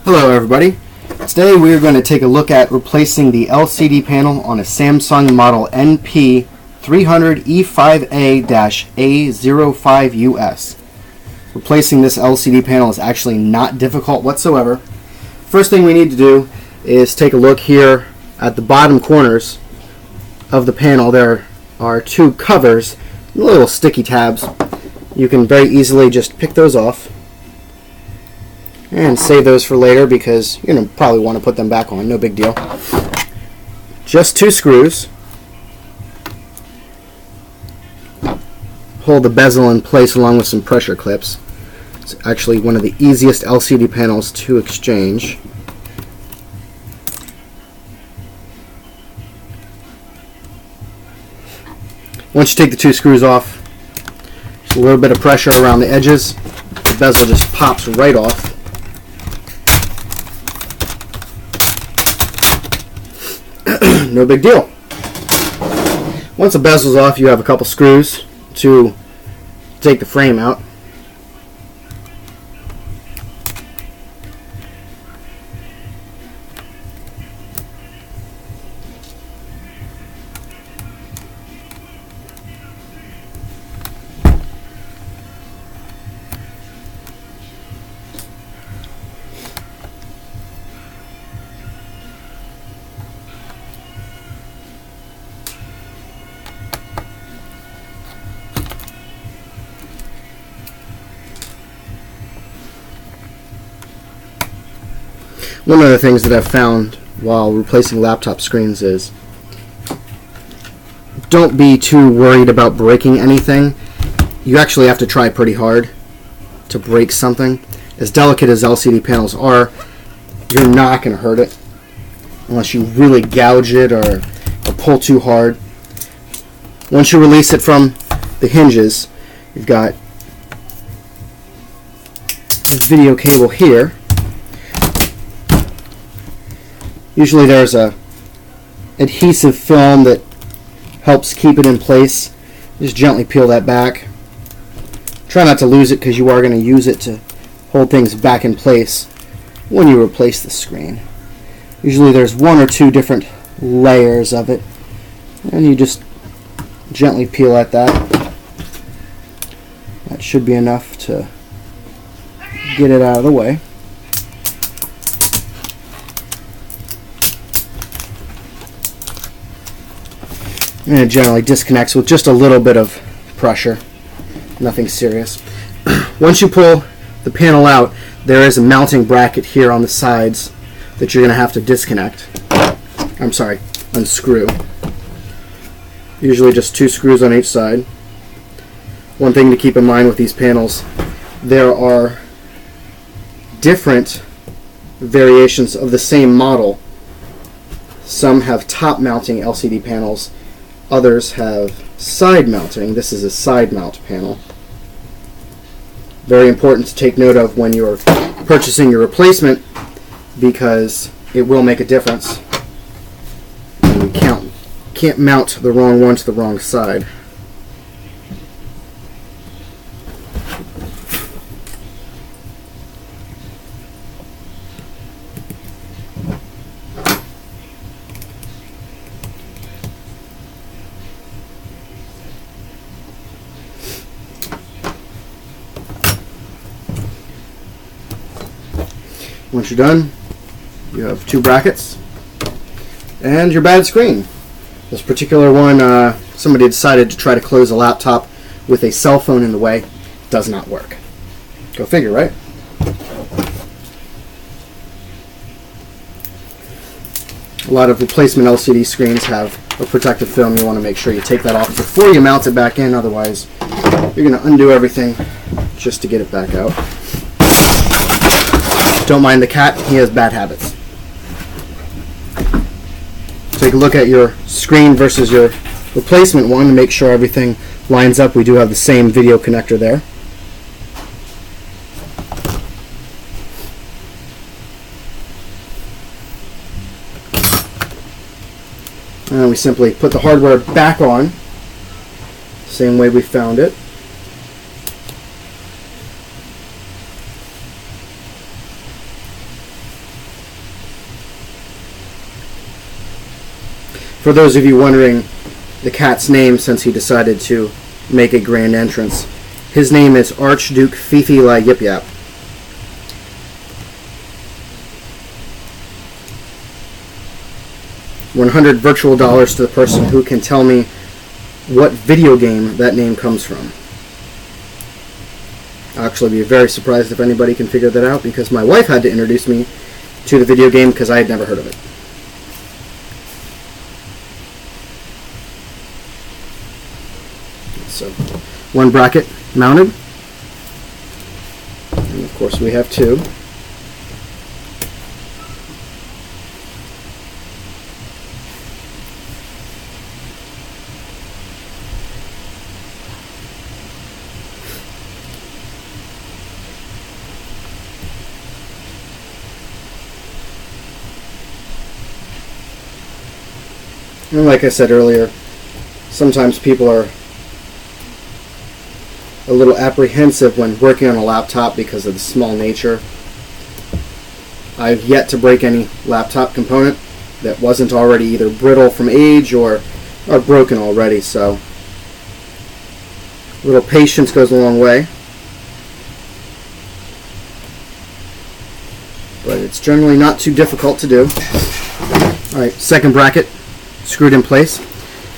Hello everybody. Today we are going to take a look at replacing the LCD panel on a Samsung model NP300E5A-A05US. Replacing this LCD panel is actually not difficult whatsoever. First thing we need to do is take a look here at the bottom corners of the panel. There are two covers, little sticky tabs. You can very easily just pick those off and save those for later because you're going to probably want to put them back on. No big deal. Just two screws. Hold the bezel in place along with some pressure clips. It's actually one of the easiest LCD panels to exchange. Once you take the two screws off, just a little bit of pressure around the edges. The bezel just pops right off. No big deal. Once the bezel's off, you have a couple screws to take the frame out. One of the things that I've found while replacing laptop screens is don't be too worried about breaking anything. You actually have to try pretty hard to break something. As delicate as LCD panels are, you're not going to hurt it unless you really gouge it or pull too hard. Once you release it from the hinges, you've got the video cable here. Usually there's a adhesive film that helps keep it in place. Just gently peel that back. Try not to lose it because you are going to use it to hold things back in place when you replace the screen. Usually there's one or two different layers of it, and you just gently peel at that. That should be enough to get it out of the way. And it generally disconnects with just a little bit of pressure. Nothing serious. Once you pull the panel out, there is a mounting bracket here on the sides that you're going to have to disconnect. I'm sorry, unscrew. Usually just two screws on each side. One thing to keep in mind with these panels, there are different variations of the same model. Some have top mounting LCD panels. Others have side mounting. This is a side mount panel. Very important to take note of when you're purchasing your replacement because it will make a difference. And you can't mount the wrong one to the wrong side. Once you're done, you have two brackets and your bad screen. This particular one, somebody decided to try to close a laptop with a cell phone in the way. Does not work. Go figure, right? A lot of replacement LCD screens have a protective film. You want to make sure you take that off before you mount it back in, otherwise you're going to undo everything just to get it back out. Don't mind the cat, he has bad habits. Take a look at your screen versus your replacement one to make sure everything lines up. We do have the same video connector there. And we simply put the hardware back on, same way we found it. For those of you wondering the cat's name, since he decided to make a grand entrance, his name is Archduke Fifi La Yip Yap. $100 virtual dollars to the person who can tell me what video game that name comes from. I'll actually be very surprised if anybody can figure that out, because my wife had to introduce me to the video game because I had never heard of it. So, one bracket mounted, and of course we have two. And like I said earlier, sometimes people are a little apprehensive when working on a laptop because of the small nature. I've yet to break any laptop component that wasn't already either brittle from age or broken already, so a little patience goes a long way. But it's generally not too difficult to do. Alright, second bracket screwed in place.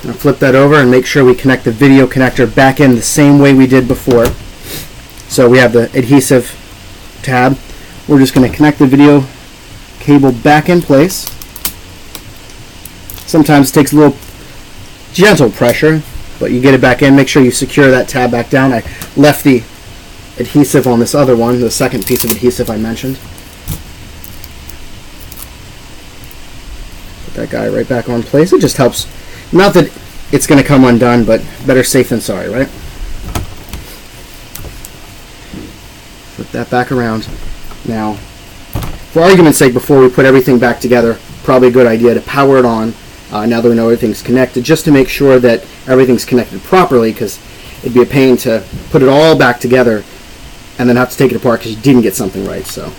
Now flip that over and make sure we connect the video connector back in the same way we did before. So we have the adhesive tab. We're just going to connect the video cable back in place. Sometimes it takes a little gentle pressure, but you get it back in. Make sure you secure that tab back down. I left the adhesive on this other one, the second piece of adhesive I mentioned. That guy right back on place. It just helps. Not that it's going to come undone, but better safe than sorry, right? Flip that back around. Now, for argument's sake, before we put everything back together, probably a good idea to power it on now that we know everything's connected, just to make sure that everything's connected properly, because it'd be a pain to put it all back together and then have to take it apart because you didn't get something right. So.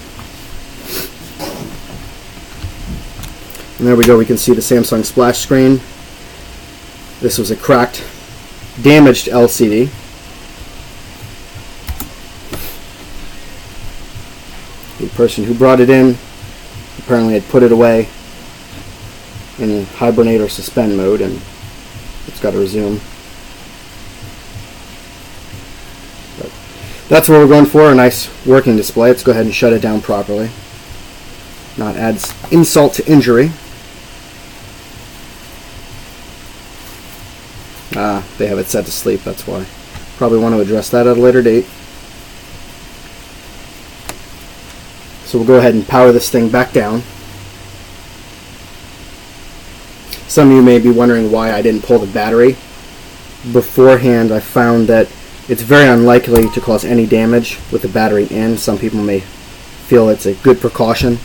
And there we go, we can see the Samsung splash screen. This was a cracked, damaged LCD. The person who brought it in apparently had put it away in hibernate or suspend mode, and it's got to resume. But that's what we're going for, a nice working display. Let's go ahead and shut it down properly. Not adds insult to injury. They have it set to sleep, that's why. Probably want to address that at a later date. So we'll go ahead and power this thing back down. Some of you may be wondering why I didn't pull the battery. Beforehand, I found that it's very unlikely to cause any damage with the battery in. Some people may feel it's a good precaution.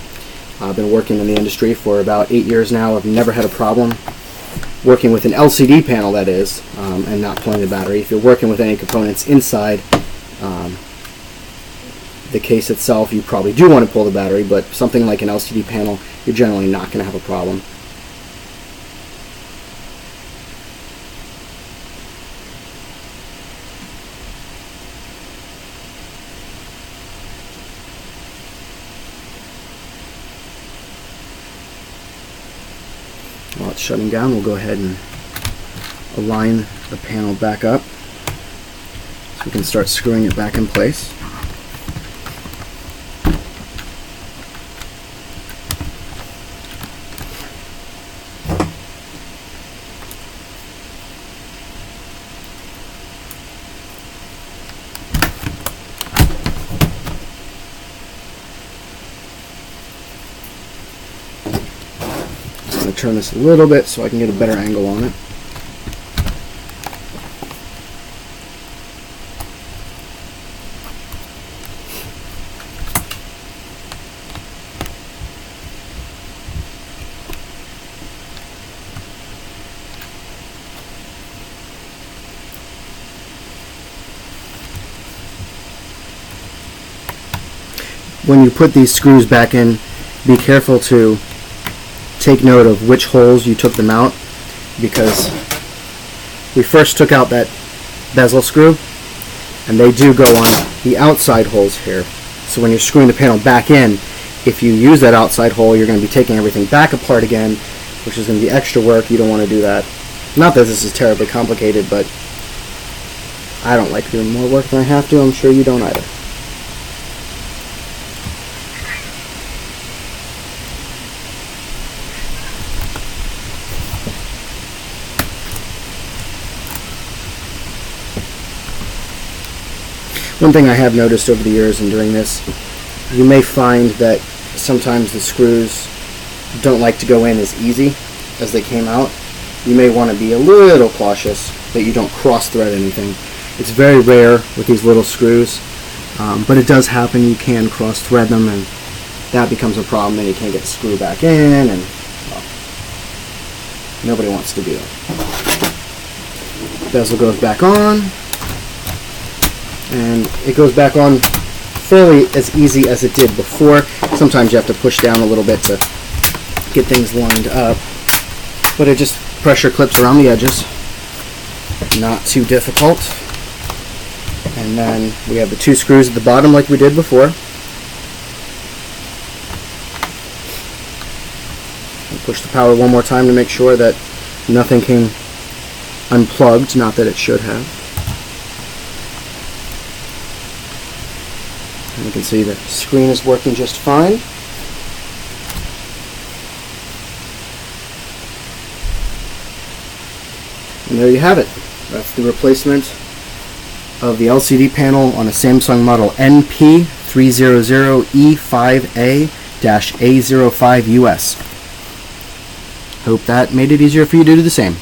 I've been working in the industry for about 8 years now. I've never had a problem working with an LCD panel, that is, and not pulling the battery. If you're working with any components inside the case itself, you probably do want to pull the battery, but something like an LCD panel, you're generally not going to have a problem. While it's shutting down, we'll go ahead and align the panel back up so we can start screwing it back in place. Turn this a little bit so I can get a better angle on it. When you put these screws back in, be careful to take note of which holes you took them out. because we first took out that bezel screw, and they do go on the outside holes here. So when you're screwing the panel back in, if you use that outside hole, you're going to be taking everything back apart again, which is going to be extra work. You don't want to do that. Not that this is terribly complicated, but I don't like doing more work than I have to. I'm sure you don't either. One thing I have noticed over the years in doing this, you may find that sometimes the screws don't like to go in as easy as they came out. You may want to be a little cautious that you don't cross-thread anything. It's very rare with these little screws, but it does happen. You can cross-thread them, and that becomes a problem. Then you can't get the screw back in, and well, nobody wants to do that. Bezel goes back on, and it goes back on fairly as easy as it did before. Sometimes you have to push down a little bit to get things lined up, but it just pressure clips around the edges. Not too difficult. And then we have the two screws at the bottom like we did before. I'll push the power one more time to make sure that nothing came unplugged, not that it should have. And you can see the screen is working just fine. And there you have it. That's the replacement of the LCD panel on a Samsung model NP300E5A-A05US. Hope that made it easier for you to do the same.